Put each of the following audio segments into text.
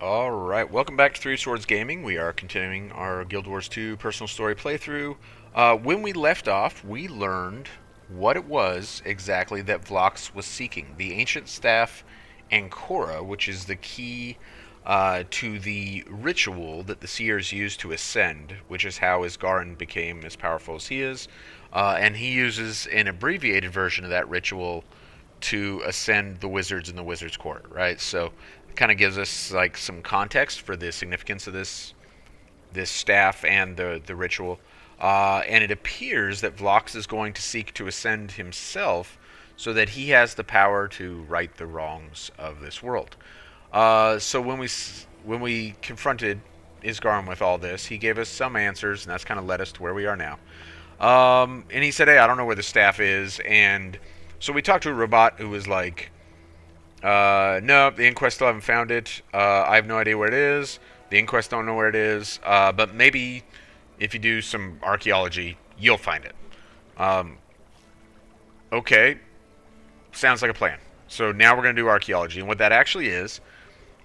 Alright, welcome back to Three Swords Gaming. We are continuing our Guild Wars 2 personal story playthrough. When we left off, we learned what it was exactly that Vlox was seeking. The Ancient Staff Ancora, which is the key to the ritual that the Seers use to ascend, which is how Isgarin became as powerful as he is. And he uses an abbreviated version of that ritual to ascend the wizards in the wizard's court, right? So it kind of gives us like some context for the significance of this staff and the ritual. And it appears that Vlox is going to seek to ascend himself so that he has the power to right the wrongs of this world. So when we confronted Isgarin with all this, he gave us some answers, and that's kind of led us to where we are now. And he said, "Hey, I don't know where the staff is," and so we talked to a robot who was like, "No, the Inquest still haven't found it. I have no idea where it is. The Inquest don't know where it is. But maybe if you do some archaeology, you'll find it." Um, okay, sounds like a plan. So now we're going to do archaeology, and what that actually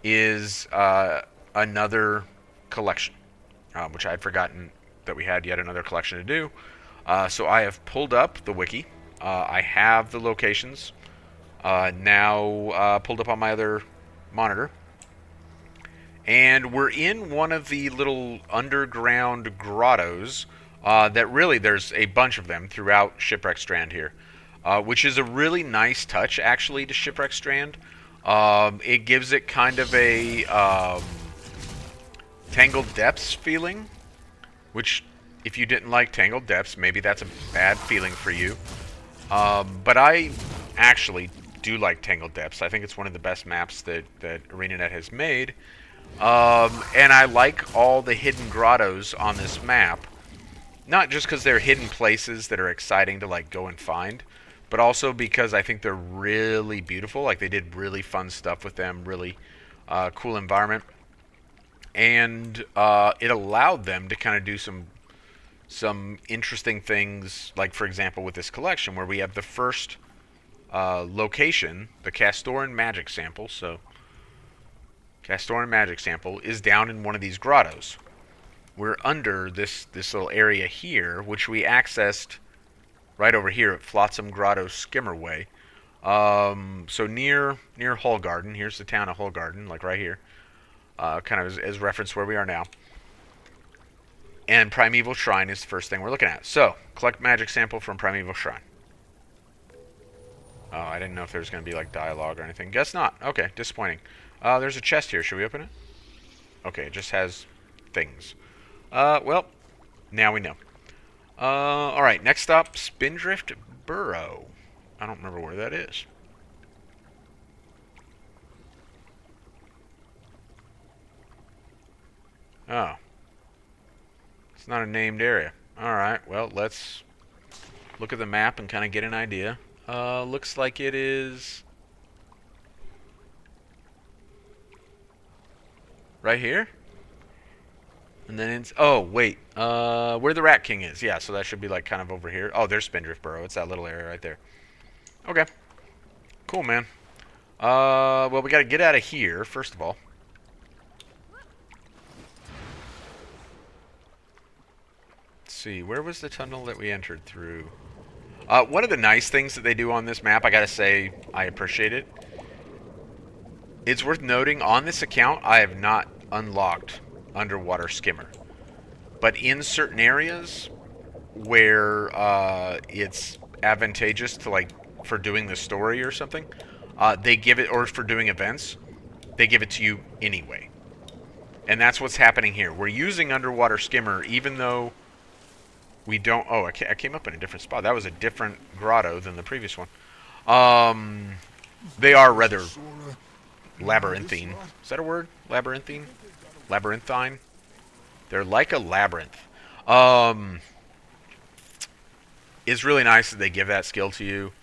is another collection, which I had forgotten that we had yet another collection to do. So I have pulled up the wiki. I have the locations now pulled up on my other monitor. And we're in one of the little underground grottos that really, there's a bunch of them throughout Shipwreck Strand here, which is a really nice touch, actually, to Shipwreck Strand. It gives it kind of a Tangled Depths feeling, which, if you didn't like Tangled Depths, maybe that's a bad feeling for you. But I actually do like Tangled Depths. I think it's one of the best maps that ArenaNet has made. And I like all the hidden grottos on this map. Not just because they're hidden places that are exciting to like go and find, but also because I think they're really beautiful. Like they did really fun stuff with them, really cool environment. And it allowed them to kind of do some interesting things, like for example with this collection where we have the first location, the Castoran magic sample. So Castoran magic sample is down in one of these grottos. We're under this little area here, which we accessed right over here at Flotsam Grotto Skimmerway. So near Hull Garden. Here's the town of Hull Garden, like right here, kind of as reference where we are now. And Primeval Shrine is the first thing we're looking at. So, collect magic sample from Primeval Shrine. Oh, I didn't know if there was going to be like dialogue or anything. Guess not. Okay, disappointing. There's a chest here. Should we open it? Okay, it just has things. Well, now we know. Alright, next stop, Spindrift Burrow. I don't remember where that is. Oh. It's not a named area. Alright, well, let's look at the map and kind of get an idea. Looks like it is right here. And then it's, oh, wait, where the Rat King is. Yeah, so that should be like kind of over here. Oh, there's Spindrift Burrow. It's that little area right there. Okay. Cool, man. Well, we got to get out of here, first of all. Let's see, where was the tunnel that we entered through? One of the nice things that they do on this map, I gotta say, I appreciate it. It's worth noting, on this account, I have not unlocked Underwater Skimmer. But in certain areas where it's advantageous to, like, for doing the story or something, they give it, or for doing events, they give it to you anyway. And that's what's happening here. We're using Underwater Skimmer, even though we don't... Oh, I came up in a different spot. That was a different grotto than the previous one. They are rather labyrinthine. Is that a word? Labyrinthine? Labyrinthine? They're like a labyrinth. It's really nice that they give that skill to you.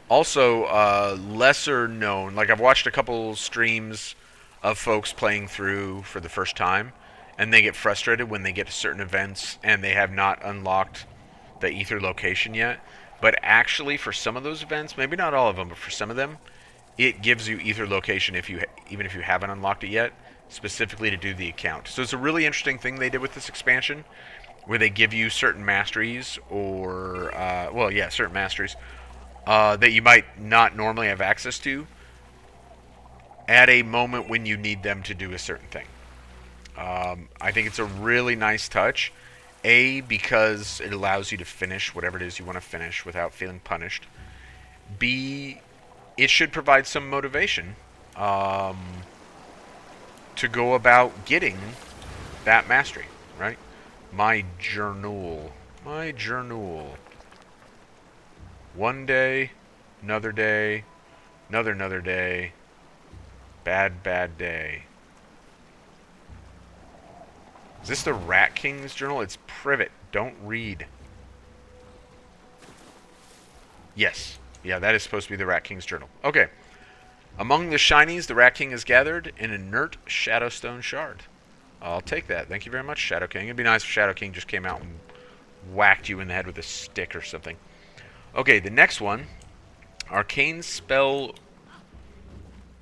Also, lesser known... Like, I've watched a couple streams of folks playing through for the first time, and they get frustrated when they get to certain events and they have not unlocked the ether location yet. But actually, for some of those events, maybe not all of them, but for some of them, it gives you ether location even if you haven't unlocked it yet, specifically to do the account. So it's a really interesting thing they did with this expansion, where they give you certain masteries or certain masteries that you might not normally have access to at a moment when you need them to do a certain thing. I think it's a really nice touch. A, because it allows you to finish whatever it is you want to finish without feeling punished. B, it should provide some motivation to go about getting that mastery, right? My journal. My journal. One day, another day, another day. Bad day. Is this the Rat King's journal? It's privet. Don't read. Yes. Yeah, that is supposed to be the Rat King's journal. Okay. Among the shinies, the Rat King has gathered an inert Shadowstone shard. I'll take that. Thank you very much, Shadow King. It'd be nice if Shadow King just came out and whacked you in the head with a stick or something. Okay, the next one, Arcane Spell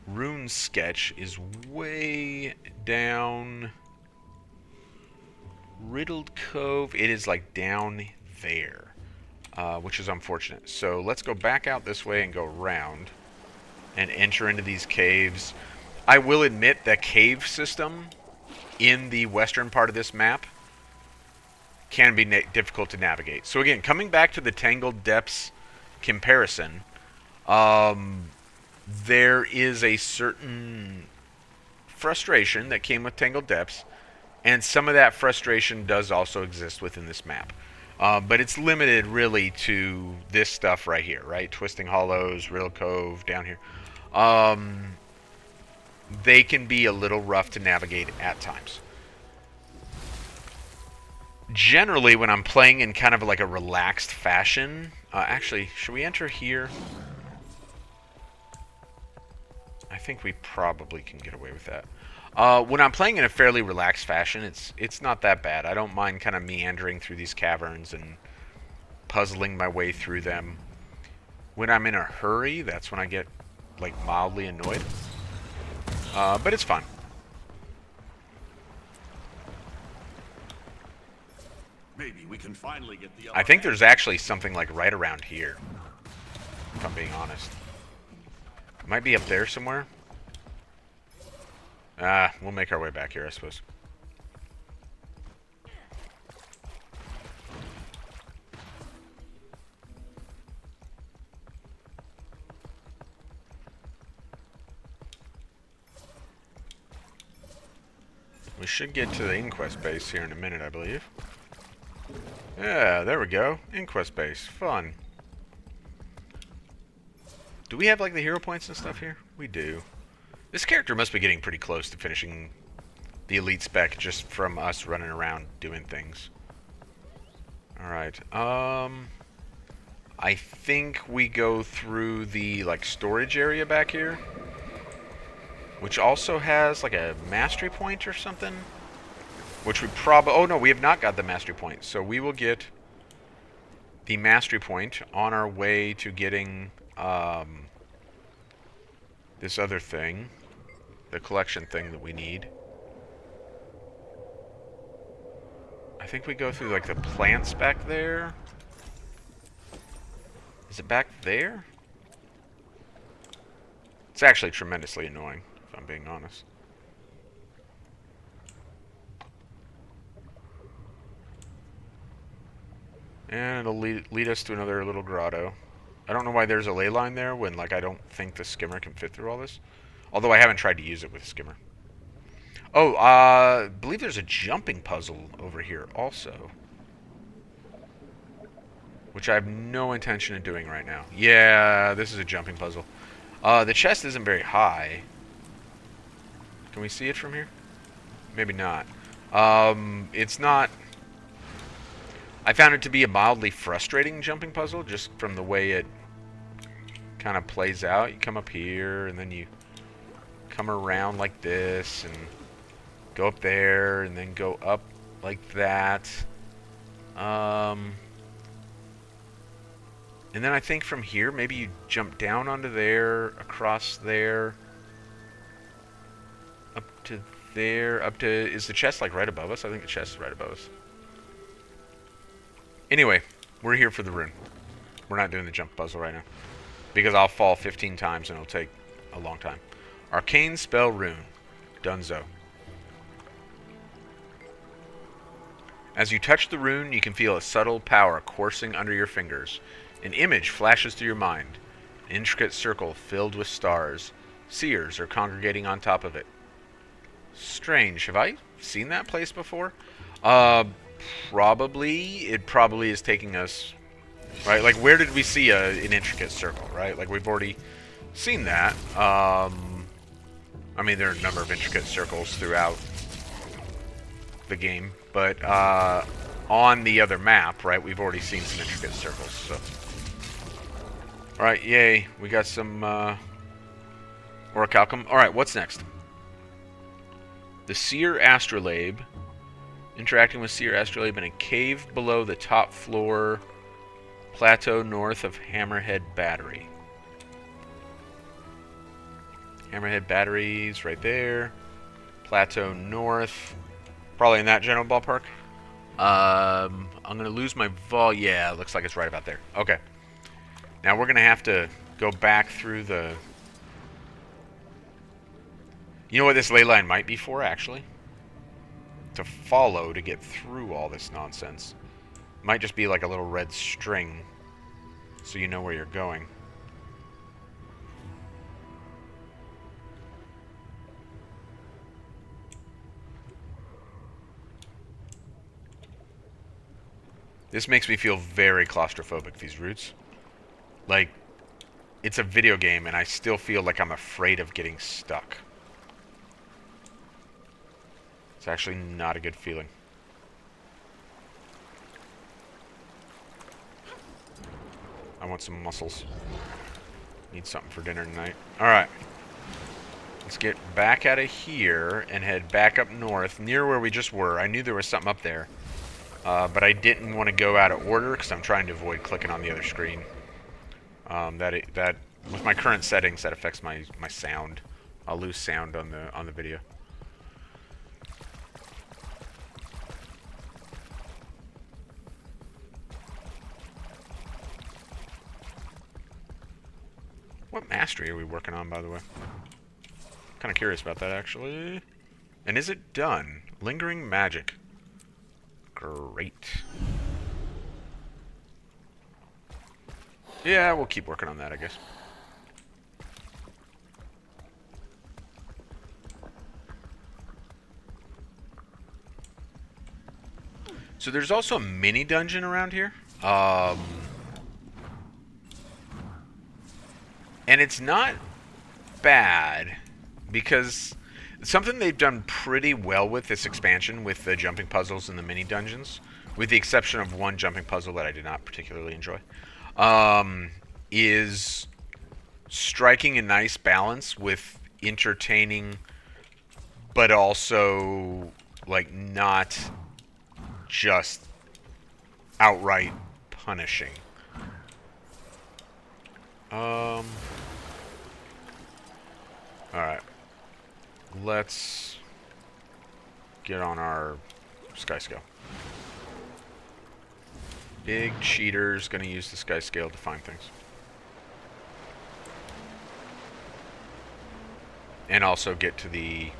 Rune Sketch, is way down Riddled Cove. It is like down there, which is unfortunate. So let's go back out this way and go around and enter into these caves. I will admit the cave system in the western part of this map can be difficult to navigate. So again, coming back to the Tangled Depths comparison, there is a certain frustration that came with Tangled Depths, and some of that frustration does also exist within this map. But it's limited really to this stuff right here, right? Twisting Hollows, Riddle Cove, down here. They can be a little rough to navigate at times. Generally, when I'm playing in kind of like a relaxed fashion... actually, should we enter here? I think we probably can get away with that. When I'm playing in a fairly relaxed fashion, it's not that bad. I don't mind kind of meandering through these caverns and puzzling my way through them. When I'm in a hurry, that's when I get like mildly annoyed. But it's fun. Maybe we can finally get the I think there's actually something like right around here, if I'm being honest. It might be up there somewhere. We'll make our way back here, I suppose. We should get to the Inquest base here in a minute, I believe. Yeah, there we go. Inquest base. Fun. Do we have, like, the hero points and stuff here? We do. This character must be getting pretty close to finishing the elite spec just from us running around doing things. Alright. I think we go through the, like, storage area back here, which also has, like, a mastery point or something. Which we probably... Oh, no, we have not got the mastery point. So we will get the mastery point on our way to getting this other thing. The collection thing that we need. I think we go through, like, the plants back there. Is it back there? It's actually tremendously annoying, if I'm being honest. And it'll lead us to another little grotto. I don't know why there's a ley line there when, like, I don't think the skimmer can fit through all this. Although I haven't tried to use it with a skimmer. Oh, I believe there's a jumping puzzle over here also. Which I have no intention of doing right now. Yeah, this is a jumping puzzle. The chest isn't very high. Can we see it from here? Maybe not. It's not... I found it to be a mildly frustrating jumping puzzle, just from the way it kind of plays out. You come up here, and then you come around like this, and go up there, and then go up like that. And And then I think from here, maybe you jump down onto there, across there, up to there, up to... Is the chest, like, right above us? I think the chest is right above us. Anyway, we're here for the rune. We're not doing the jump puzzle right now. Because I'll fall 15 times and it'll take a long time. Arcane Spell Rune. Dunzo. As you touch the rune, you can feel a subtle power coursing under your fingers. An image flashes through your mind. An intricate circle filled with stars. Seers are congregating on top of it. Strange. Have I seen that place before? Probably. It probably is taking us... Right? Like, where did we see an intricate circle, right? Like, we've already seen that. I mean, there are a number of intricate circles throughout the game. But, on the other map, right, we've already seen some intricate circles, so... Alright, yay. We got some, orichalcum. Alright, what's next? The Seer Astrolabe. Interacting with Seer Astrolabe in a cave below the top floor plateau north of Hammerhead Battery. Hammerhead Battery's right there. Plateau north. Probably in that general ballpark. I'm going to lose my vol... Yeah, it looks like it's right about there. Okay. Now we're going to have to go back through the... You know what this ley line might be for, actually? To follow to get through all this nonsense. Might just be like a little red string, so you know where you're going. This makes me feel very claustrophobic, these routes. Like, it's a video game, and I still feel like I'm afraid of getting stuck. It's actually not a good feeling. I want some mussels. Need something for dinner tonight. Alright. Let's get back out of here and head back up north, near where we just were. I knew there was something up there. But I didn't want to go out of order because I'm trying to avoid clicking on the other screen. That with my current settings, that affects my sound. I'll lose sound on the video. What mastery are we working on, by the way? Kind of curious about that, actually. And is it done? Lingering Magic. Great. Yeah, we'll keep working on that, I guess. So there's also a mini dungeon around here. And it's not bad, because something they've done pretty well with this expansion, with the jumping puzzles and the mini dungeons, with the exception of one jumping puzzle that I did not particularly enjoy, is striking a nice balance with entertaining, but also, like, not just outright punishing. Alright. Let's get on our sky scale. Big cheater's gonna use the sky scale to find things. And also get to the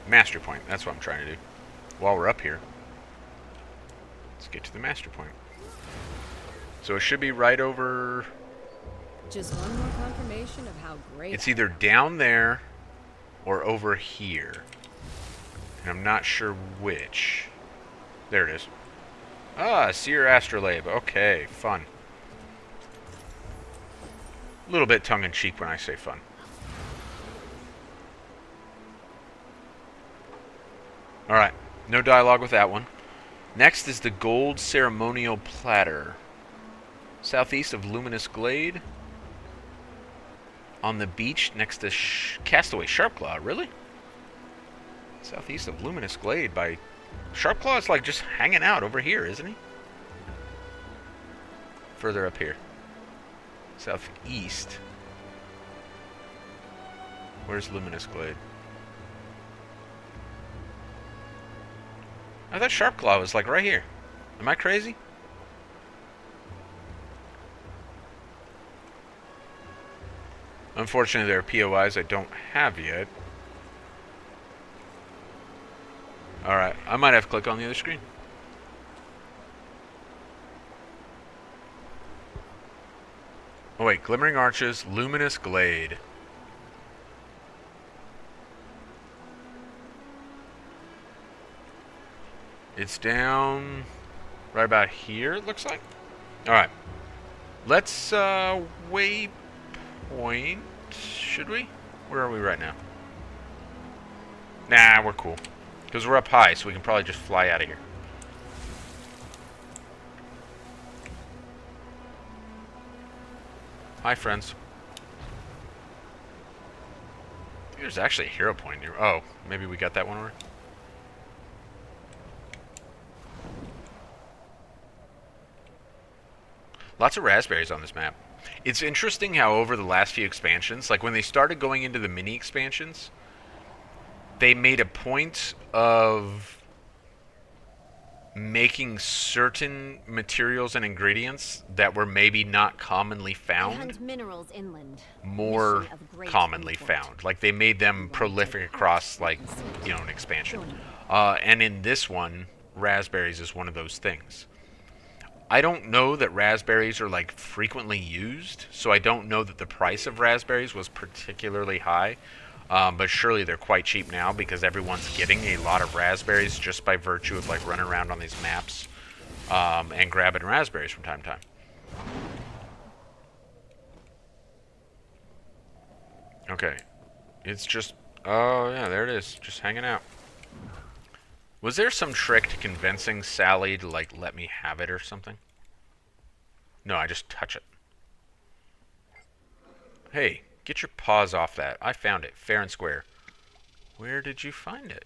master point. That's what I'm trying to do. While we're up here, let's get to the master point. So it should be right over... Just one more confirmation of how great... It's either down there or over here. And I'm not sure which. There it is. Ah, Seer Astrolabe. Okay, fun. A little bit tongue-in-cheek when I say fun. Alright, no dialogue with that one. Next is the Gold Ceremonial Platter. Southeast of Luminous Glade. On the beach next to Castaway Sharpclaw. Really? Southeast of Luminous Glade by... Sharpclaw is like just hanging out over here, isn't he? further up here? Southeast. Where's Luminous Glade? I thought Sharpclaw was like right here. Am I crazy? Unfortunately, there are POIs I don't have yet. Alright, I might have to click on the other screen. Oh wait, Glimmering Arches, Luminous Glade. It's down right about here, it looks like. Alright. Let's waypoint. Should we? Where are we right now? Nah, we're cool. Because we're up high, so we can probably just fly out of here. Hi, friends. There's actually a hero point here. Oh, maybe we got that one already? Lots of raspberries on this map. It's interesting how over the last few expansions, like when they started going into the mini expansions, they made a point of making certain materials and ingredients that were maybe not commonly found minerals inland. more commonly found. Like they made them prolific across, like, you know, an expansion. And in this one, raspberries is one of those things. I don't know that raspberries are like frequently used, so I don't know that the price of raspberries was particularly high. But surely they're quite cheap now because everyone's getting a lot of raspberries just by virtue of like running around on these maps and grabbing raspberries from time to time. Okay, it's just, oh yeah, there it is, just hanging out. Was there some trick to convincing Sally to like let me have it or something? No, I just touch it. Hey. Get your paws off that. I found it, fair and square. Where did you find it?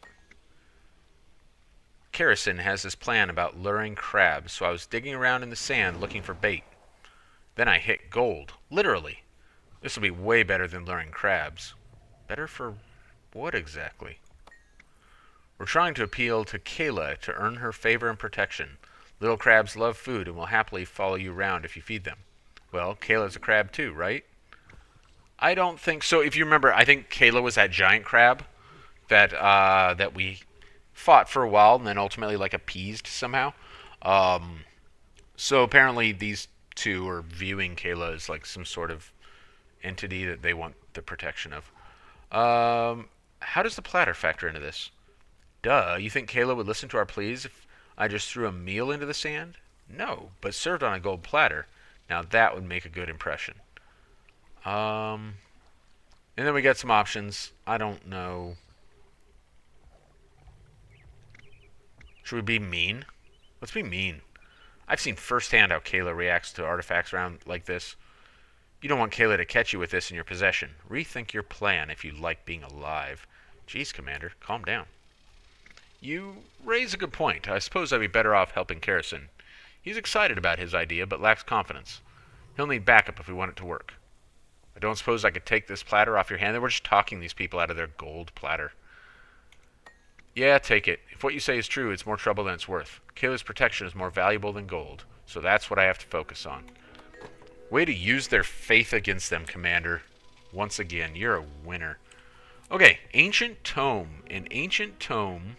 Kerrison has this plan about luring crabs, so I was digging around in the sand looking for bait. Then I hit gold. Literally. This will be way better than luring crabs. Better for what exactly? We're trying to appeal to Kayla to earn her favor and protection. Little crabs love food and will happily follow you around if you feed them. Well, Kayla's a crab too, right? I don't think so. If you remember, I think Kayla was that giant crab that that we fought for a while and then ultimately like appeased somehow. So apparently these two are viewing Kayla as like some sort of entity that they want the protection of. How does the platter factor into this? Duh, you think Kayla would listen to our pleas if I just threw a meal into the sand? No, but served on a gold platter. Now that would make a good impression. And then we got some options. I don't know. Should we be mean? Let's be mean. I've seen firsthand how Kayla reacts to artifacts around like this. You don't want Kayla to catch you with this in your possession. Rethink your plan if you like being alive. Jeez, Commander, calm down. You raise a good point. I suppose I'd be better off helping Kerrison. He's excited about his idea, but lacks confidence. He'll need backup if we want it to work. I don't suppose I could take this platter off your hand. They were just talking these people out of their gold platter. Yeah, take it. If what you say is true, it's more trouble than it's worth. Kayla's protection is more valuable than gold, so that's what I have to focus on. Way to use their faith against them, Commander. Once again, you're a winner. Okay, Ancient Tome. An Ancient Tome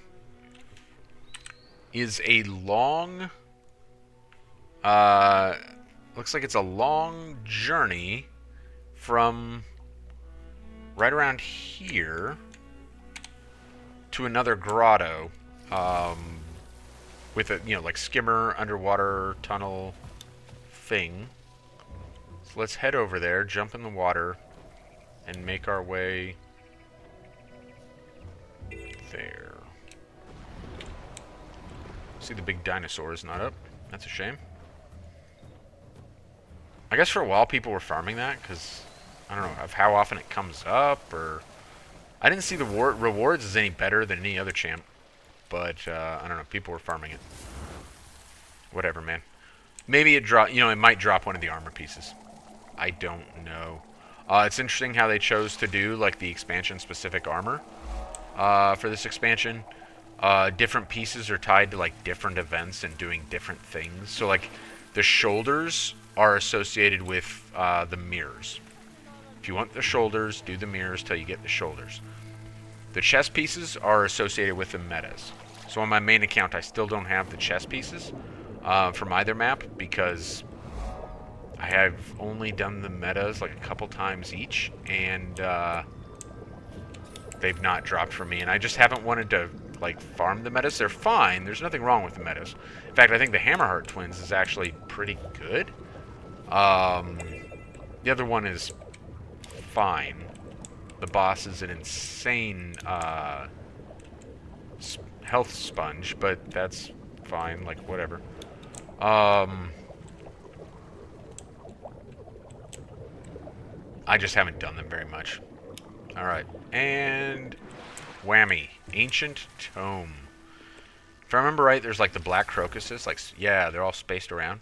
is a long... looks like it's a long journey from right around here to another grotto with a, you know, like skimmer underwater tunnel thing. So let's head over there, jump in the water, and make our way there. See, the big dinosaur is not up. That's a shame. I guess for a while people were farming that because I don't know of how often it comes up, or I didn't see the rewards as any better than any other champ, but I don't know, people were farming it. Whatever, man. Maybe it drop. You know, it might drop one of the armor pieces. I don't know. It's interesting how they chose to do like the expansion-specific armor for this expansion. Different pieces are tied to like different events and doing different things. So like the shoulders are associated with the mirrors. If you want the shoulders, do the mirrors till you get the shoulders. The chest pieces are associated with the metas. So on my main account, I still don't have the chest pieces from either map because I have only done the metas like a couple times each, and they've not dropped for me. And I just haven't wanted to like farm the metas. They're fine. There's nothing wrong with the metas. In fact, I think the Hammerheart twins is actually pretty good. The other one is fine. The boss is an insane health sponge, but that's fine. Like whatever. I just haven't done them very much. Alright, and whammy. Ancient Tome. If I remember right, there's like the black crocuses. Like, yeah, they're all spaced around.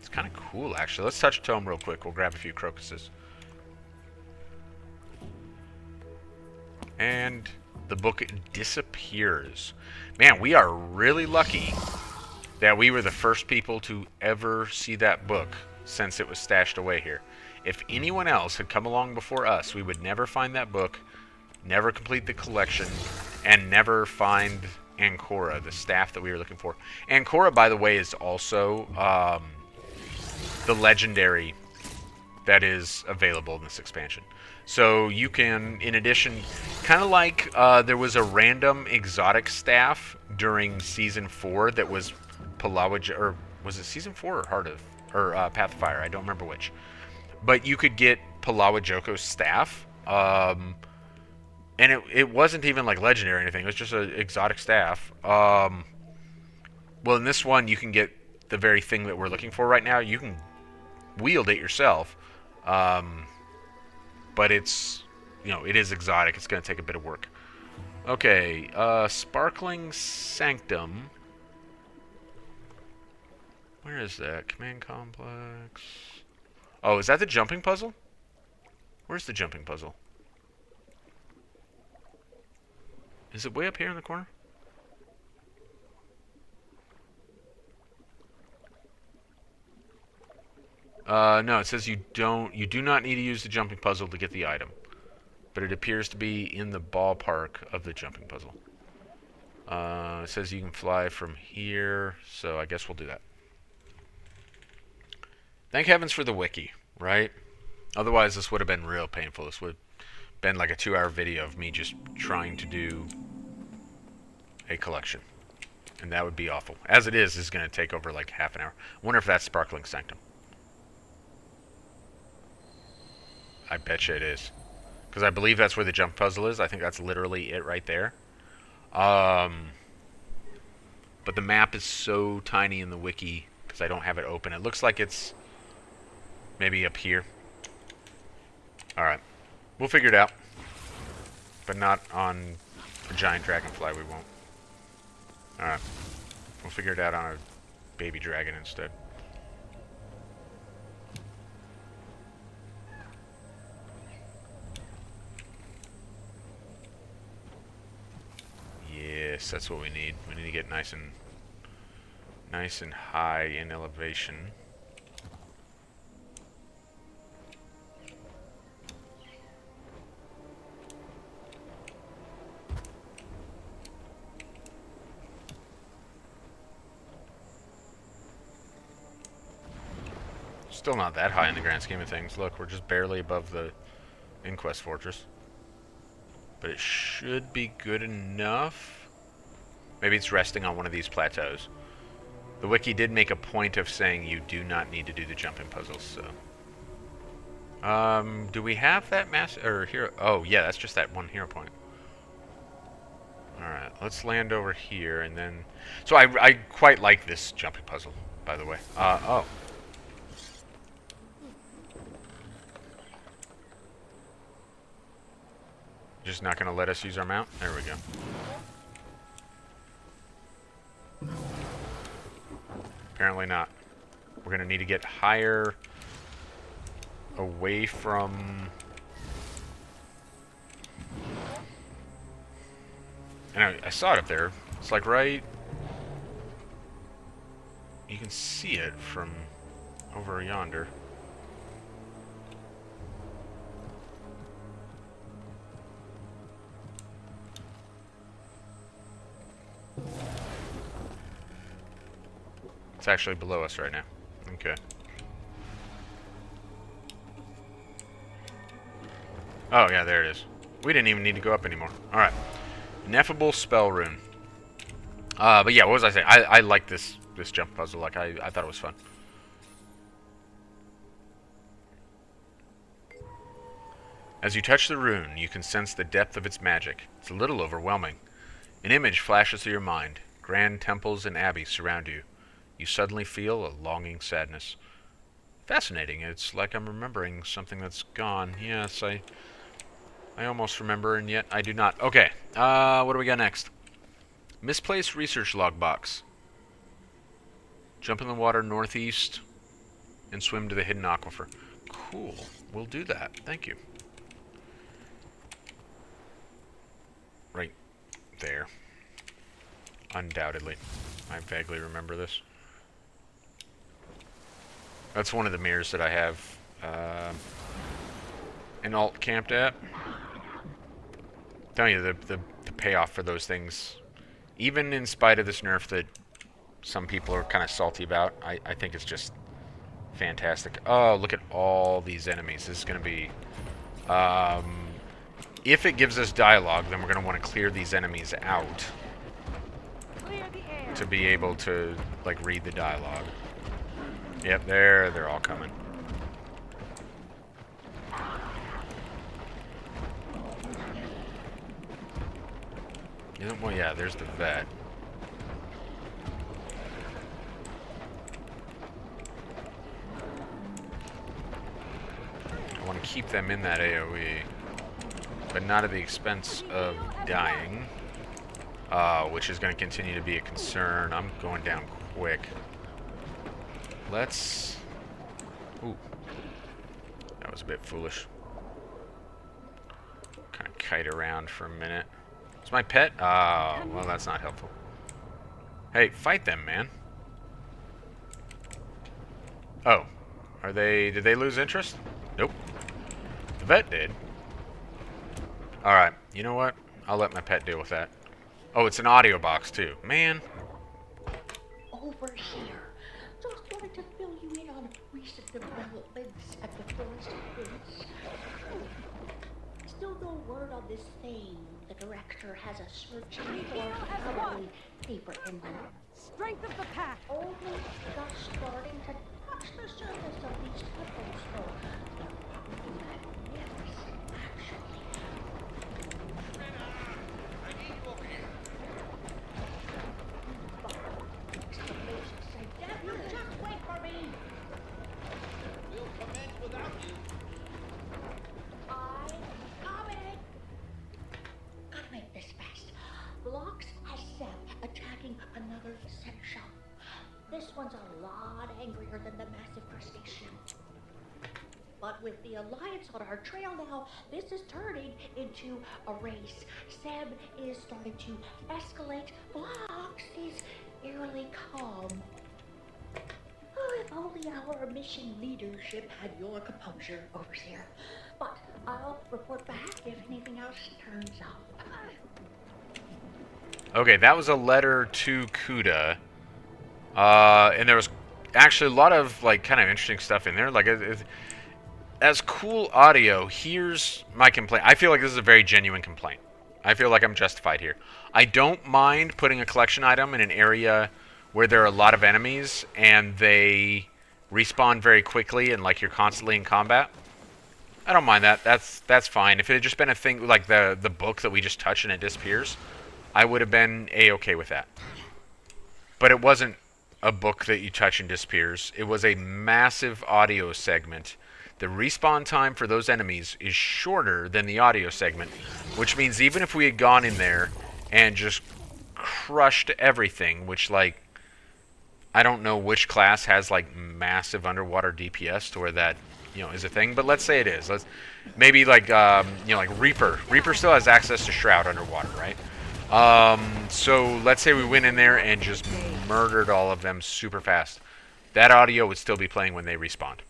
It's kind of cool, actually. Let's touch Tome real quick. We'll grab a few crocuses. And the book disappears. Man, we are really lucky that we were the first people to ever see that book since it was stashed away here. If anyone else had come along before us, we would never find that book, never complete the collection, and never find Ancora, the staff that we were looking for. Ancora, by the way, is also the legendary that is available in this expansion. So you can, in addition, kind of like there was a random exotic staff during Season 4 that was Palawaja, or was it Season 4 or Path of Fire? I don't remember which. But you could get Palawajoko's staff, and it wasn't even like legendary or anything. It was just an exotic staff. Well, in this one, you can get the very thing that we're looking for right now. You can wield it yourself, but it's, you know, it is exotic. It's going to take a bit of work. Okay, Sparkling Sanctum. Where is that? Command Complex. Oh, is that the jumping puzzle? Where's the jumping puzzle? Is it way up here in the corner? No, it says you do not need to use the jumping puzzle to get the item. But it appears to be in the ballpark of the jumping puzzle. It says you can fly from here, so I guess we'll do that. Thank heavens for the wiki, right? Otherwise, this would have been real painful. This would have been like a 2-hour video of me just trying to do a collection. And that would be awful. As it is, this is going to take over like half an hour. I wonder if that's Sparkling Sanctum. I bet you it is. Because I believe that's where the jump puzzle is. I think that's literally it right there. But the map is so tiny in the wiki because I don't have it open. It looks like it's maybe up here. Alright. We'll figure it out. But not on a giant dragonfly, we won't. Alright. We'll figure it out on a baby dragon instead. Yes, that's what we need. We need to get nice and high in elevation. Still not that high in the grand scheme of things. Look, we're just barely above the Inquest Fortress. But it should be good enough. Maybe it's resting on one of these plateaus. The wiki did make a point of saying you do not need to do the jumping puzzles, so. Do we have that or hero? Oh, yeah, that's just that one hero point. Alright, let's land over here, and then... So I quite like this jumping puzzle, by the way. Oh. Just not going to let us use our mount? There we go. Apparently not. We're going to need to get higher away from... And I saw it up there. It's like right... You can see it from over yonder. It's actually below us right now. Okay. Oh, yeah, there it is. We didn't even need to go up anymore. Alright. Ineffable Spell Rune. But yeah, what was I saying? I like this jump puzzle. Like, I thought it was fun. As you touch the rune, you can sense the depth of its magic. It's a little overwhelming. An image flashes through your mind. Grand temples and abbeys surround you. You suddenly feel a longing sadness. Fascinating. It's like I'm remembering something that's gone. Yes, I almost remember, and yet I do not. Okay, what do we got next? Misplaced research log box. Jump in the water northeast and swim to the hidden aquifer. Cool. We'll do that. Thank you. Right there. Undoubtedly. I vaguely remember this. That's one of the mirrors that I have an alt camped at. I'm telling you, the payoff for those things, even in spite of this nerf that some people are kind of salty about, I think it's just fantastic. Oh, look at all these enemies. This is going to be... if it gives us dialogue, then we're going to want to clear these enemies out to be able to, like, read the dialogue. Yep, they're all coming. Well, yeah, there's the vet. I want to keep them in that AoE, but not at the expense of dying, which is going to continue to be a concern. I'm going down quick. Let's... Ooh. That was a bit foolish. Kind of kite around for a minute. Is my pet? Oh, well, that's not helpful. Hey, fight them, man. Oh. Are they... Did they lose interest? Nope. The vet did. Alright. You know what? I'll let my pet deal with that. Oh, it's an audio box, too. Man. Over here. Just wanted to fill you in on recent developments at the forest base. Still no word on this thing. The director has a search for probably paper envelopes. Strength of the pack. Only just starting to touch the surface of these temples, though. They're magnificent, actually. Exclamation say, Devil, just wait for me! We'll commence without you. I'm coming! Gotta make this fast. Blocks has Seth attacking another section. This one's a lot angrier than the massive crustacean. But with the Alliance on our trail now, this is turning into a race. Seb is starting to escalate. Blocks is eerily calm. Oh, if only our mission leadership had your composure, Overseer. But I'll report back if anything else turns up. Okay, that was a letter to Kuda. And there was actually a lot of, like, kind of interesting stuff in there. Like, as cool audio, here's my complaint. I feel like this is a very genuine complaint. I feel like I'm justified here. I don't mind putting a collection item in an area where there are a lot of enemies and they respawn very quickly and, like, you're constantly in combat. I don't mind that. That's fine. If it had just been a thing like the book that we just touch and it disappears, I would have been A-okay with that. But it wasn't a book that you touch and disappears. It was a massive audio segment. The respawn time for those enemies is shorter than the audio segment, which means even if we had gone in there and just crushed everything, which, like, I don't know which class has like massive underwater DPS to where that is a thing, but let's say it is. Let's maybe like like Reaper. Reaper still has access to Shroud underwater, right? So let's say we went in there and just murdered all of them super fast. That audio would still be playing when they respawned,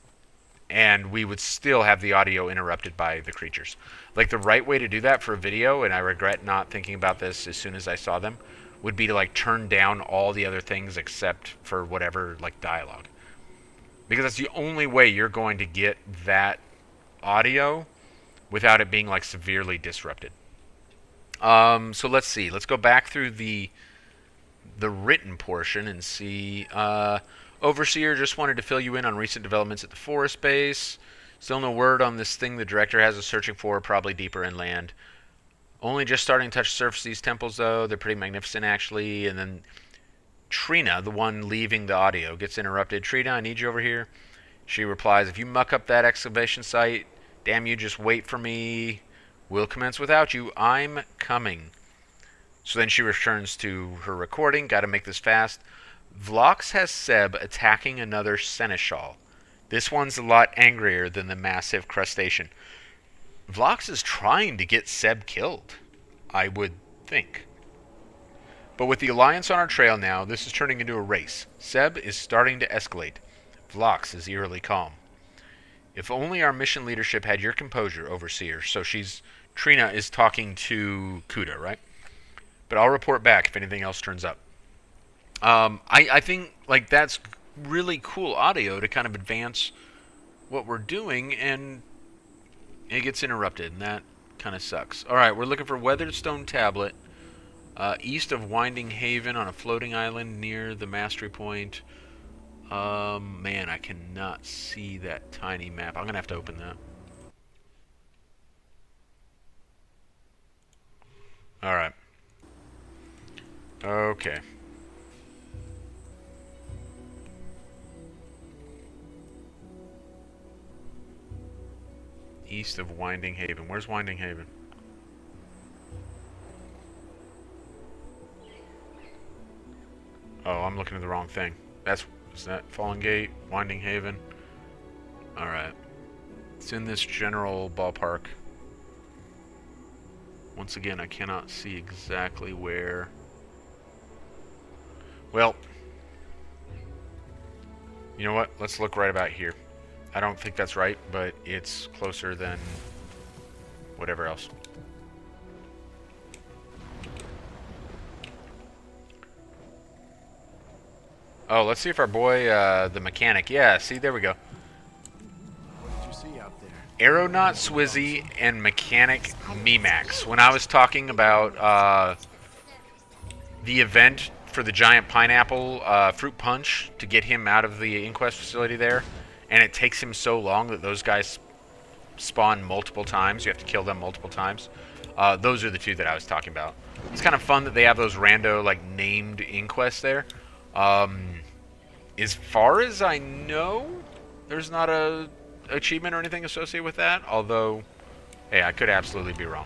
and we would still have the audio interrupted by the creatures. Like the right way to do that for a video, and I regret not thinking about this as soon as I saw them, would be to like turn down all the other things except for whatever like dialogue. Because that's the only way you're going to get that audio without it being like severely disrupted. So let's see. Let's go back through the written portion and see. Overseer just wanted to fill you in on recent developments at the forest base. Still no word on this thing the director has us searching for, probably deeper inland. Only just starting to touch the surface of these temples, though. They're pretty magnificent, actually. And then Trina, the one leaving the audio, gets interrupted. Trina, I need you over here. She replies, if you muck up that excavation site, damn you, just wait for me. We'll commence without you. I'm coming. So then she returns to her recording. Got to make this fast. Vlox has Seb attacking another seneschal. This one's a lot angrier than the massive crustacean. Vlox is trying to get Seb killed, I would think. But with the Alliance on our trail now, this is turning into a race. Seb is starting to escalate. Vlox is eerily calm. If only our mission leadership had your composure, Overseer. So Trina is talking to Kuda, right? But I'll report back if anything else turns up. I think like that's really cool audio to kind of advance what we're doing, and it gets interrupted, and that kind of sucks. All right, we're looking for Weathered Stone Tablet, east of Winding Haven on a floating island near the Mastery Point. Man, I cannot see that tiny map. I'm gonna have to open that. All right. Okay. East of Winding Haven. Where's Winding Haven? Oh, I'm looking at the wrong thing. Is that Fallen Gate, Winding Haven? Alright. It's in this general ballpark. Once again, I cannot see exactly where. Well, you know what? Let's look right about here. I don't think that's right, but it's closer than whatever else. Oh, let's see if our boy, the mechanic. Yeah, see, there we go. What did you see out there? Aeronaut Swizzy and Mechanic Memax. When I was talking about the event for the giant pineapple fruit punch to get him out of the inquest facility there, and it takes him so long that those guys spawn multiple times. You have to kill them multiple times. Those are the two that I was talking about. It's kind of fun that they have those rando, like, named inquests there. As far as I know, there's not a achievement or anything associated with that. Although, hey, I could absolutely be wrong.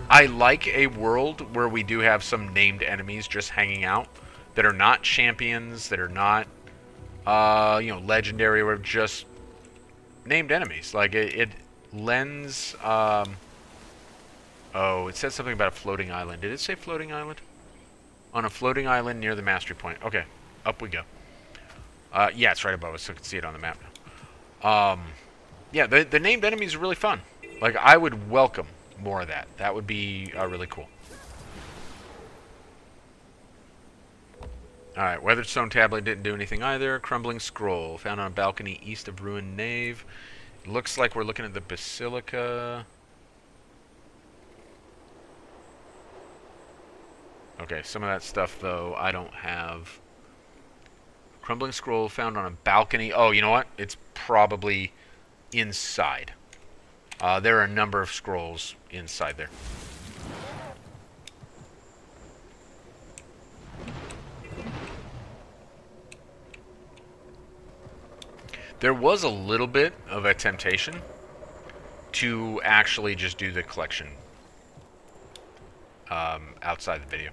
I like a world where we do have some named enemies just hanging out that are not champions, that are not, legendary, or just named enemies. Like, it lends, oh, it said something about a floating island. Did it say floating island? On a floating island near the Mastery Point. Okay, up we go. Yeah, it's right above us, so I can see it on the map now. Yeah, the named enemies are really fun. Like, I would welcome more of that. That would be really cool. Alright, Weathered Stone Tablet didn't do anything either. Crumbling Scroll, found on a balcony east of Ruined Nave. Looks like we're looking at the Basilica. Okay, some of that stuff, though, I don't have. Crumbling Scroll found on a balcony. Oh, you know what? It's probably inside. There are a number of scrolls inside there. There was a little bit of a temptation to actually just do the collection outside the video.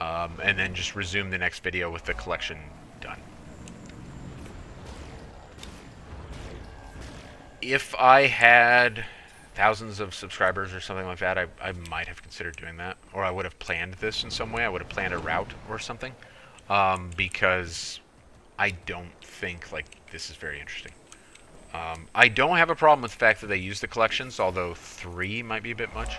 and then just resume the next video with the collection done. If I had thousands of subscribers or something like that, I might have considered doing that, or I would have planned this in some way. I would have planned a route or something, because I don't think like this is very interesting. I don't have a problem with the fact that they use the collections, although 3 might be a bit much.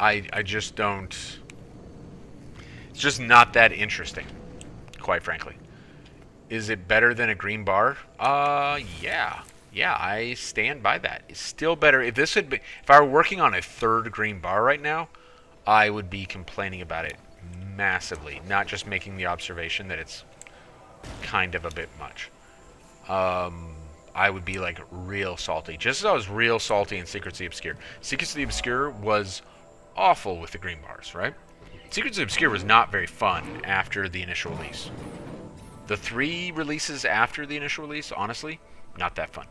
I just don't... It's just not that interesting, quite frankly. Is it better than a green bar? Yeah. Yeah, I stand by that. It's still better. If this had been... If I were working on a 3rd green bar right now, I would be complaining about it massively. Not just making the observation that it's kind of a bit much. I would be like real salty. Just as I was real salty in Secrets of the Obscure. Secrets of the Obscure was awful with the green bars, right? Secrets of the Obscure was not very fun after the initial release. The 3 releases after the initial release, honestly, not that fun.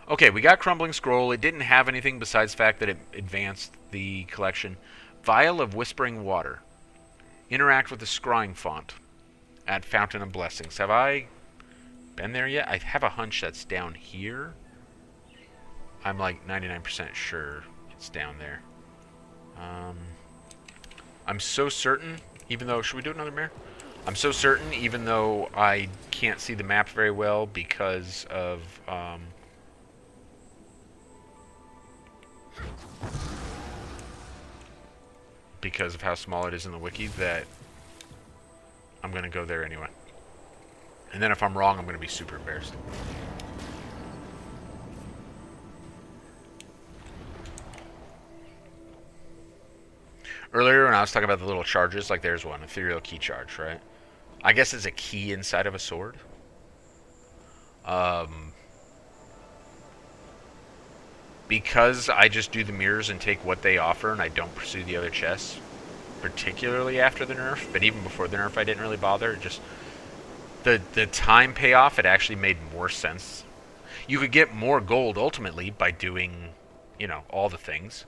Okay, we got Crumbling Scroll. It didn't have anything besides the fact that it advanced the collection. Vial of Whispering Water. Interact with the scrying font at Fountain of Blessings. Have I been there yet? I have a hunch that's down here. I'm like 99% sure it's down there. I'm so certain, even though... Should we do another mirror? I'm so certain, even though I can't see the map very well because of... because of how small it is in the wiki, that I'm going to go there anyway. And then if I'm wrong, I'm going to be super embarrassed. Earlier when I was talking about the little charges, like there's one, ethereal key charge, right? I guess it's a key inside of a sword. Because I just do the mirrors and take what they offer and I don't pursue the other chests, particularly after the nerf, but even before the nerf I didn't really bother. Just the time payoff, it actually made more sense. You could get more gold ultimately by doing, you know, all the things.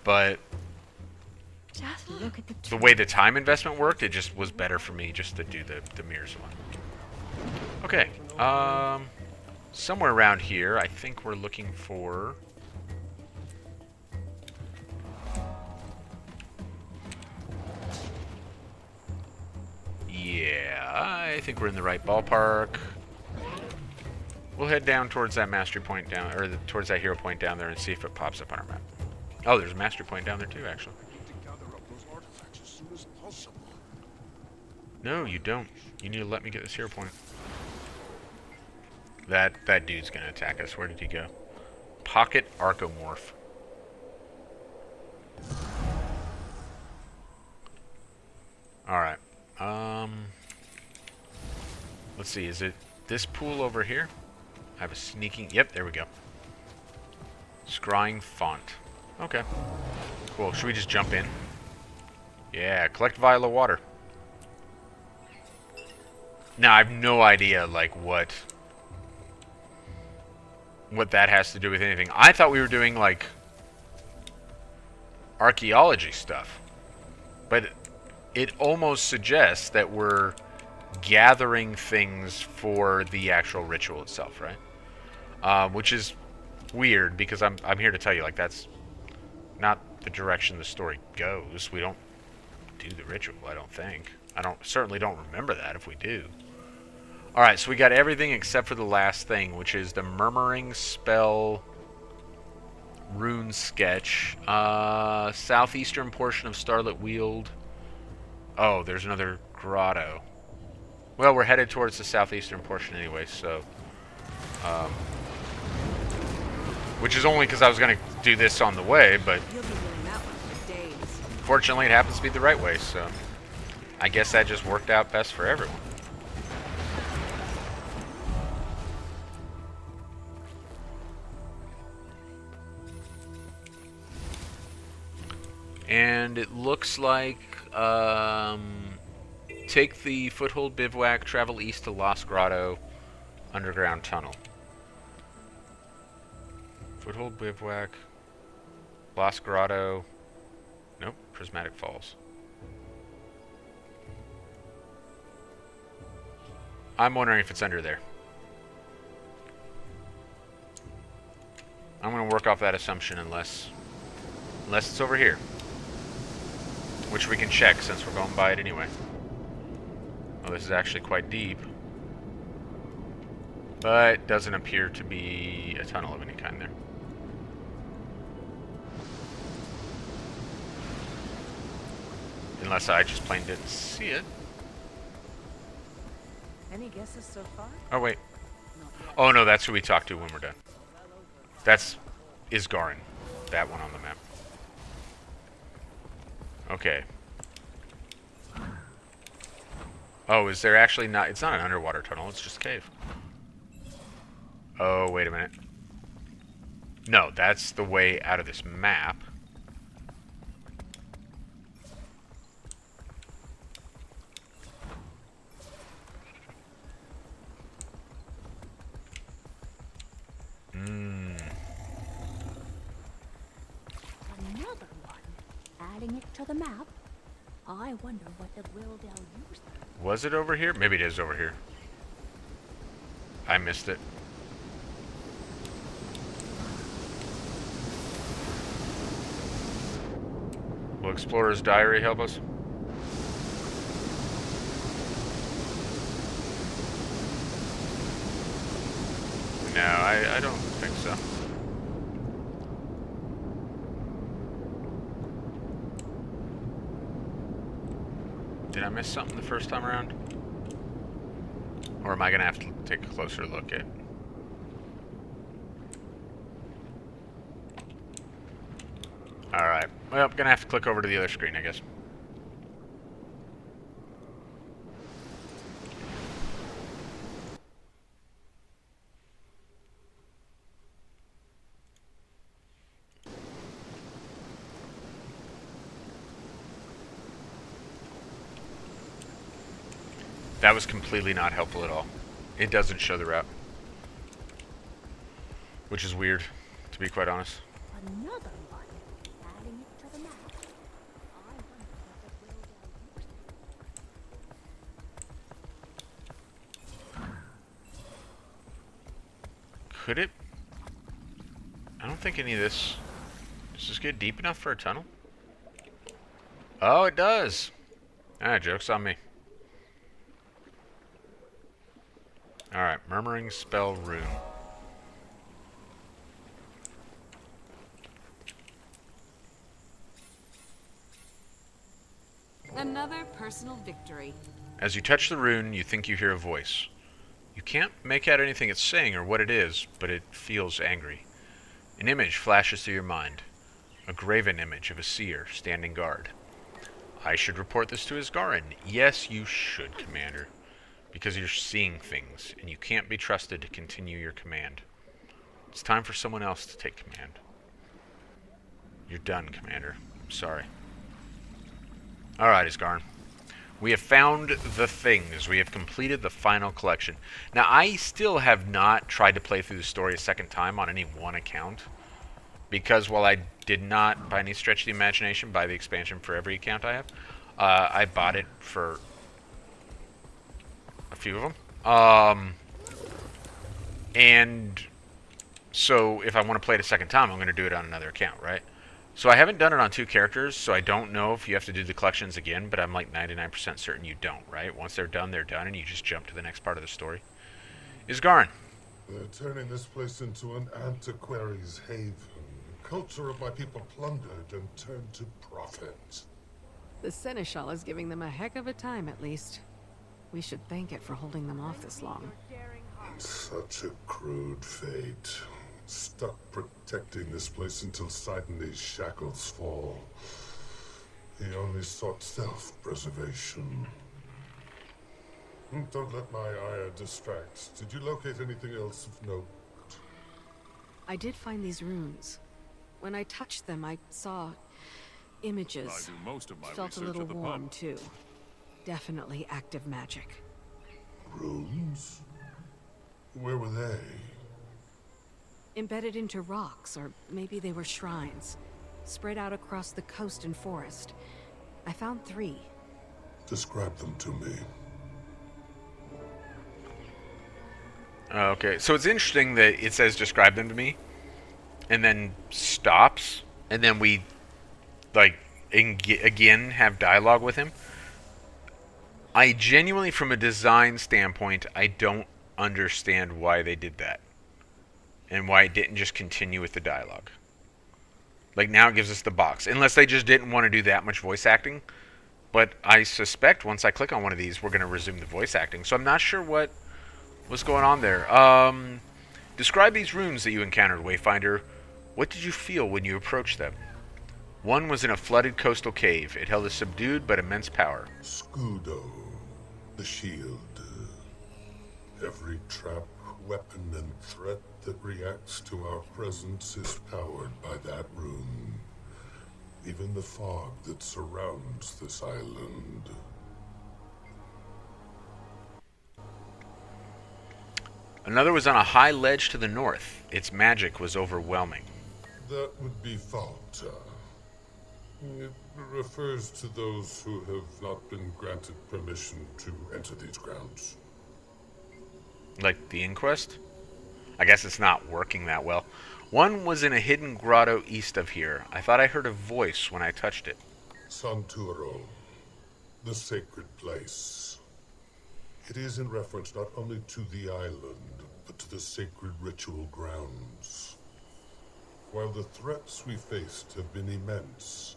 But Just look at the way the time investment worked, it just was better for me just to do the mirrors one. Okay, somewhere around here, I think we're looking for... Yeah, I think we're in the right ballpark. We'll head down towards that mastery point down, or towards that hero point down there and see if it pops up on our map. Oh, there's a mastery point down there too, actually. No, you don't. You need to let me get this hero point. That dude's gonna attack us. Where did he go? Pocket Archomorph. Alright. Let's see, is it this pool over here? I have a sneaking... Yep, there we go. Scrying font. Okay. Cool. Should we just jump in? Yeah, collect vial of water. Now, I have no idea, like, what that has to do with anything. I thought we were doing, like, archaeology stuff. But it almost suggests that we're gathering things for the actual ritual itself, right? Which is weird, because I'm here to tell you, like, that's not the direction the story goes. We don't do the ritual, I don't think. Certainly don't remember that if we do. Alright, so we got everything except for the last thing, which is the Murmuring Spell Rune Sketch. Southeastern portion of Starlit Weald. Oh, there's another grotto. Well, we're headed towards the southeastern portion anyway, so... which is only because I was going to do this on the way, but... You'll be doing that one for days. Fortunately, it happens to be the right way, so... I guess that just worked out best for everyone. And it looks like, take the Foothold Bivouac, travel east to Lost Grotto, underground tunnel. Foothold Bivouac. Lost Grotto. Nope. Prismatic Falls. I'm wondering if it's under there. I'm going to work off that assumption unless it's over here. Which we can check since we're going by it anyway. Oh, this is actually quite deep. But doesn't appear to be a tunnel of any kind there. Unless I just plain didn't see it. Any guesses so far? Oh, wait. Oh, no, that's who we talk to when we're done. That's Isgarin. That one on the map. Okay. Oh, is there actually not... It's not an underwater tunnel, it's just a cave. Oh, wait a minute. No, that's the way out of this map. Another one. Adding it to the map. I wonder what the Wildell used. Was it over here? Maybe it is over here. I missed it. Will Explorer's Diary help us? No, I don't think so. Did I miss something the first time around? Or am I going to have to take a closer look at... Alright. Well, I'm going to have to click over to the other screen, I guess. That was completely not helpful at all. It doesn't show the route. Which is weird, to be quite honest. Another one. Adding it to the map. I wonder what the Wildell used. Could it? I don't think any of this... Does this get deep enough for a tunnel? Oh, it does! Ah, joke's on me. Alright, Murmuring Spell Rune. Another personal victory. As you touch the rune, you think you hear a voice. You can't make out anything it's saying or what it is, but it feels angry. An image flashes through your mind. A graven image of a seer standing guard. I should report this to Isgarin. Yes, you should, Commander. Because you're seeing things, and you can't be trusted to continue your command. It's time for someone else to take command. You're done, Commander. I'm sorry. Alright, Isgarin. We have found the things. We have completed the final collection. Now, I still have not tried to play through the story a second time on any one account. Because while I did not, by any stretch of the imagination, buy the expansion for every account I have, I bought it for a few of them. And so if I want to play it a second time, I'm going to do it on another account, right? So I haven't done it on two characters, so I don't know if you have to do the collections again, but I'm like 99% certain you don't, right? Once they're done, and you just jump to the next part of the story. Isgarin. They're turning this place into an antiquary's haven. The culture of my people plundered and turned to profit. The Seneschal is giving them a heck of a time, at least. We should thank it for holding them off this long. Such a crude fate. Stuck protecting this place until Sidon's shackles fall. He only sought self-preservation. Don't let my ire distract. Did you locate anything else of note? I did find these runes. When I touched them, I saw images. I do most of my Felt a research little at the warm, pub. too. Definitely active magic. Runes? Where were they? Embedded into rocks, or maybe they were shrines. Spread out across the coast and forest. I found 3. Describe them to me. Okay, so it's interesting that it says describe them to me, and then stops, and then we, like, again have dialogue with him. I genuinely, from a design standpoint, I don't understand why they did that. And why it didn't just continue with the dialogue. Like, now it gives us the box. Unless they just didn't want to do that much voice acting. But I suspect once I click on one of these, we're going to resume the voice acting. So I'm not sure what's going on there. Describe these runes that you encountered, Wayfinder. What did you feel when you approached them? One was in a flooded coastal cave. It held a subdued but immense power. Scudo, the shield. Every trap, weapon, and threat that reacts to our presence is powered by that rune. Even the fog that surrounds this island. Another was on a high ledge to the north. Its magic was overwhelming. That would be Falta. It refers to those who have not been granted permission to enter these grounds. Like the inquest? I guess it's not working that well. One was in a hidden grotto east of here. I thought I heard a voice when I touched it. Santuro, the sacred place. It is in reference not only to the island, but to the sacred ritual grounds. While the threats we faced have been immense,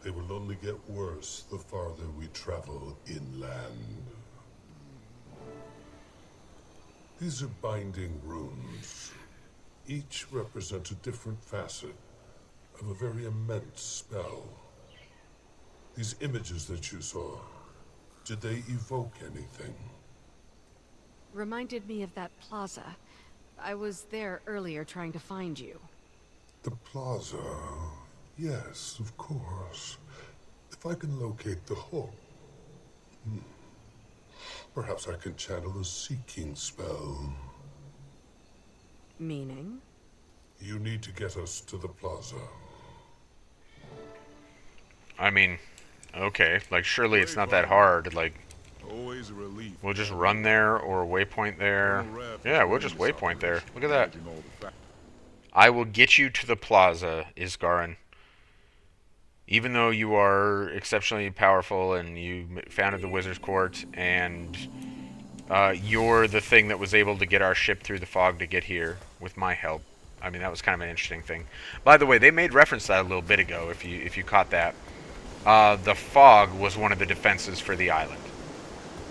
they will only get worse the farther we travel inland. These are binding runes. Each represents a different facet of a very immense spell. These images that you saw, did they evoke anything? Reminded me of that plaza. I was there earlier trying to find you. The plaza, yes, of course. If I can locate the hook, perhaps I can channel a seeking spell. Meaning? You need to get us to the plaza. I mean, okay. Like, surely it's not that hard. Like, Always a relief. we'll just run there or waypoint there. Yeah, we'll just waypoint there. Look at that. I will get you to the plaza, Isgarin. Even though you are exceptionally powerful and you founded the Wizard's Court and you're the thing that was able to get our ship through the fog to get here with my help. I mean, that was kind of an interesting thing. By the way, they made reference to that a little bit ago, if you caught that. The fog was one of the defenses for the island.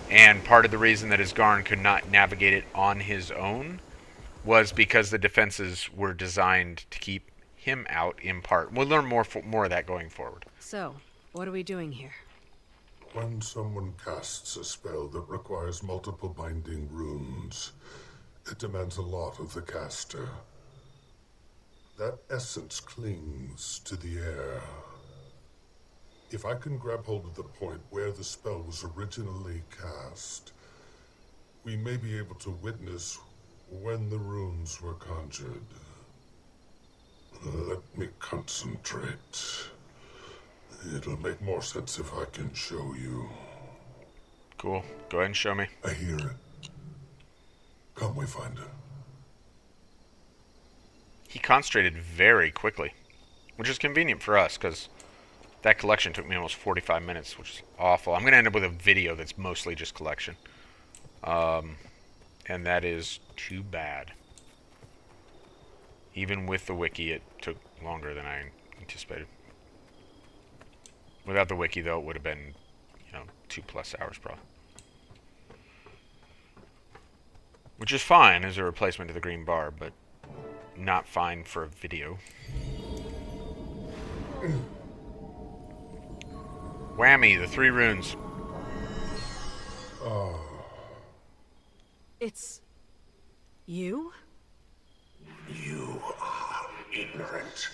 And part of the reason that Isgarin could not navigate it on his own was because the defenses were designed to keep him out in part. We'll learn more of that going forward. So, what are we doing here? When someone casts a spell that requires multiple binding runes, it demands a lot of the caster. That essence clings to the air. If I can grab hold of the point where the spell was originally cast, we may be able to witness when the runes were conjured. Let me concentrate. It'll make more sense if I can show you. Cool. Go ahead and show me. I hear it. Come, Wayfinder. He concentrated very quickly, which is convenient for us, because that collection took me almost 45 minutes, which is awful. I'm going to end up with a video that's mostly just collection. And that is too bad. Even with the wiki, it took longer than I anticipated. Without the wiki, though, it would have been, 2+ hours probably. Which is fine as a replacement to the green bar, but not fine for a video. Whammy, the 3 runes. It's... you? You are ignorant.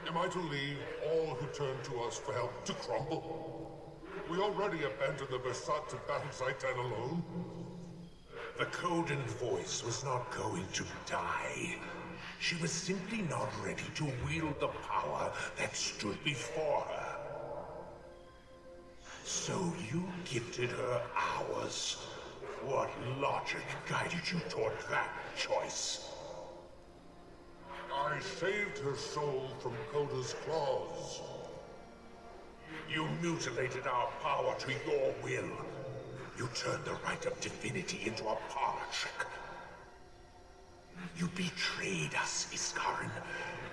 Am I to leave all who turn to us for help to crumble? We already abandoned the Versat's battle site and alone. The Coden voice was not going to die. She was simply not ready to wield the power that stood before her. So you gifted her ours. What logic guided you toward that choice? I saved her soul from Coda's claws. You mutilated our power to your will. You turned the right of divinity into a parlor trick. You betrayed us, Iskarin,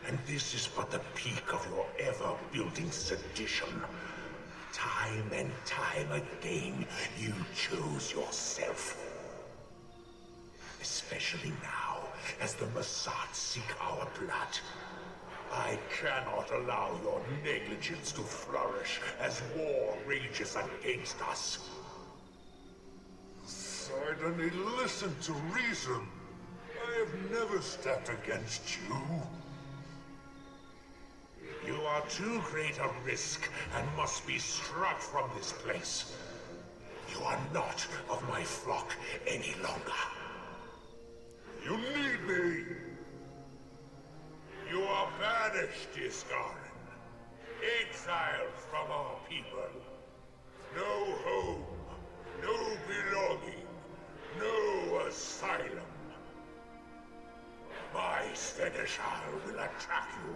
and this is but the peak of your ever-building sedition. Time and time again, you chose yourself. Especially now, as the Mossad seek our blood. I cannot allow your negligence to flourish as war rages against us. Sidoney, listen to reason. I have never stepped against you. You are too great a risk and must be struck from this place. You are not of my flock any longer. You need me. You are banished, Iskarin. Exiled from our people. No home, no belonging, no asylum. My Seneschal will attack you.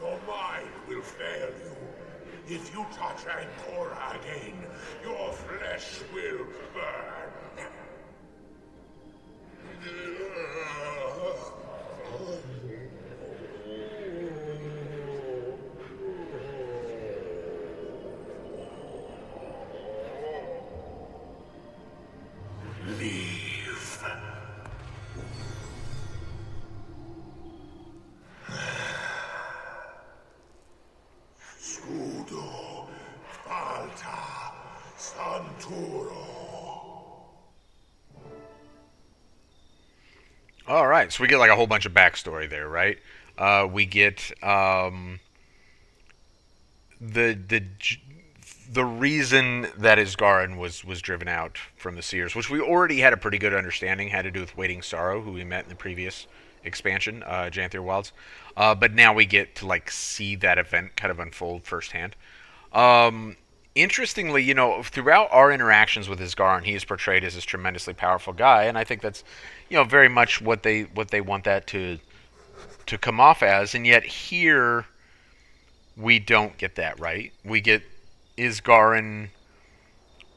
Your mind will fail you. If you touch Ancora again, your flesh will burn. Leave. Scudo, Falta, Santuro. All right, so we get like a whole bunch of backstory there, right? We get the reason that Isgarin was driven out from the Seers, which we already had a pretty good understanding, had to do with Waiting Sorrow, who we met in the previous expansion, Janthier Wilds. But now we get to like see that event kind of unfold firsthand. Interestingly, you know, throughout our interactions with Isgarin, he is portrayed as this tremendously powerful guy, and I think that's, you know, very much what they want that to come off as. And yet here, we don't get that, right? We get Isgarin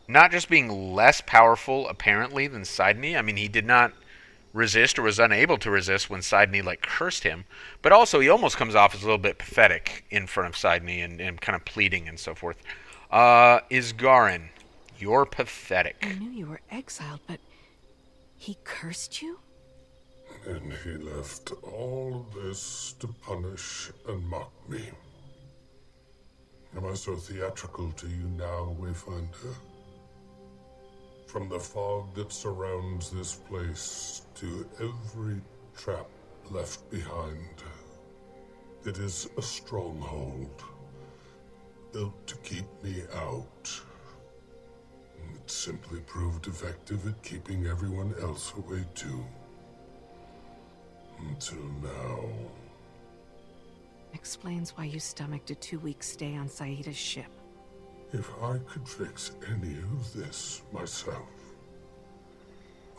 not just being less powerful, apparently, than Sidney. I mean, he did not resist or was unable to resist when Sidney, like, cursed him. But also, he almost comes off as a little bit pathetic in front of Sidney and kind of pleading and so forth. Isgarin, you're pathetic. I knew you were exiled, but he cursed you? And he left all of this to punish and mock me. Am I so theatrical to you now, Wayfinder? From the fog that surrounds this place to every trap left behind, it is a stronghold, built to keep me out. It simply proved effective at keeping everyone else away too. Until now. Explains why you stomached a 2-week stay on Saida's ship. If I could fix any of this myself,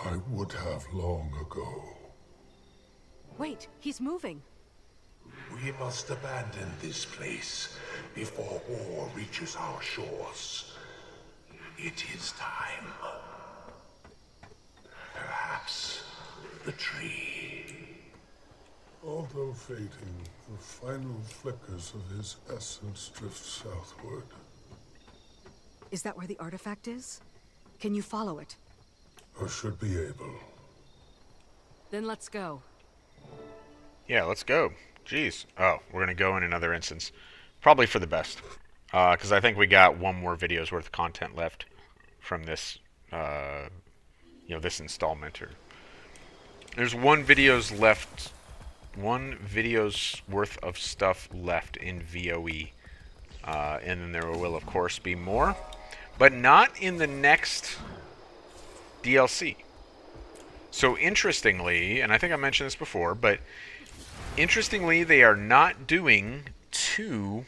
I would have long ago. Wait, he's moving. We must abandon this place before war reaches our shores. It is time. Perhaps the tree. Although fading, the final flickers of his essence drift southward. Is that where the artifact is? Can you follow it? I should be able. Then let's go. Yeah, let's go. Jeez. Oh, we're going to go in another instance. Probably for the best. Because I think we got one more video's worth of content left from this, this installment. There's one video's worth of stuff left in VOE. And then there will, of course, be more. But not in the next DLC. So interestingly, and I think I mentioned this before, but interestingly, they are not doing three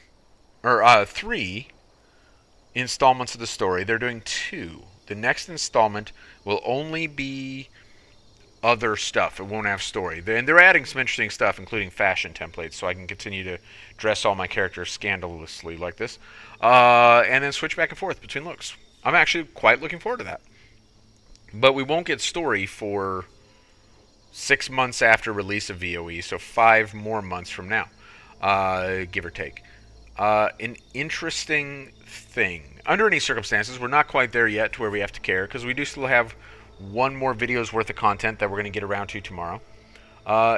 installments of the story. They're doing two. The next installment will only be other stuff. It won't have story. And they're adding some interesting stuff, including fashion templates, so I can continue to dress all my characters scandalously like this, and then switch back and forth between looks. I'm actually quite looking forward to that. But we won't get story for 6 months after release of VOE, so 5 more months from now, give or take. An interesting thing. Under any circumstances, we're not quite there yet to where we have to care, because we do still have one more video's worth of content that we're going to get around to tomorrow.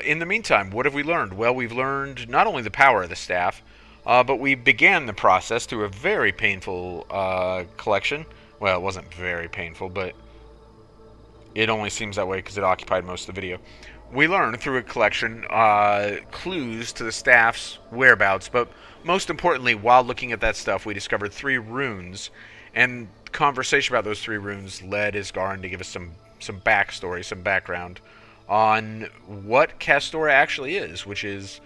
In the meantime, what have we learned? Well, we've learned not only the power of the staff, but we began the process through a very painful collection. Well, it wasn't very painful, but it only seems that way because it occupied most of the video. We learned through a collection clues to the staff's whereabouts, but most importantly, while looking at that stuff, we discovered 3 runes, and conversation about those 3 runes led Isgarin to give us some backstory, some background on what Castora actually is, which is...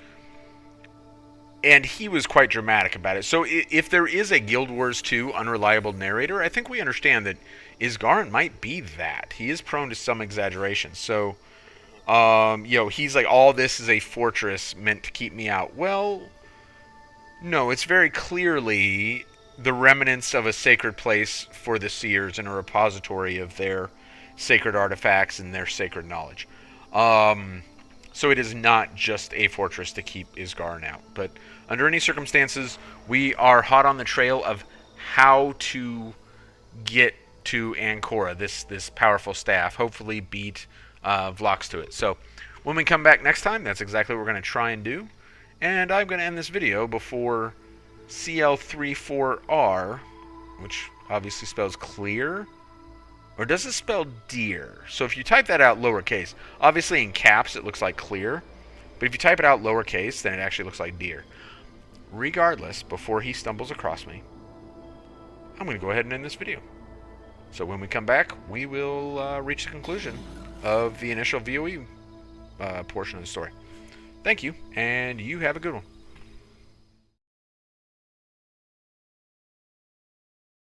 And he was quite dramatic about it. So if there is a Guild Wars 2 unreliable narrator, I think we understand that Isgarin might be that. He is prone to some exaggeration. So, he's like, all this is a fortress meant to keep me out. Well, no, it's very clearly the remnants of a sacred place for the Seers and a repository of their sacred artifacts and their sacred knowledge. So it is not just a fortress to keep Isgarin out. But under any circumstances, we are hot on the trail of how to get to Ancora, this powerful staff. Hopefully beat Vlox to it. So when we come back next time, that's exactly what we're going to try and do. And I'm going to end this video before CL34R, which obviously spells clear. Or does it spell deer? So if you type that out lowercase, obviously in caps it looks like clear, but if you type it out lowercase, then it actually looks like deer. Regardless, before he stumbles across me, I'm going to go ahead and end this video. So when we come back, we will reach the conclusion of the initial VOE portion of the story. Thank you, and you have a good one.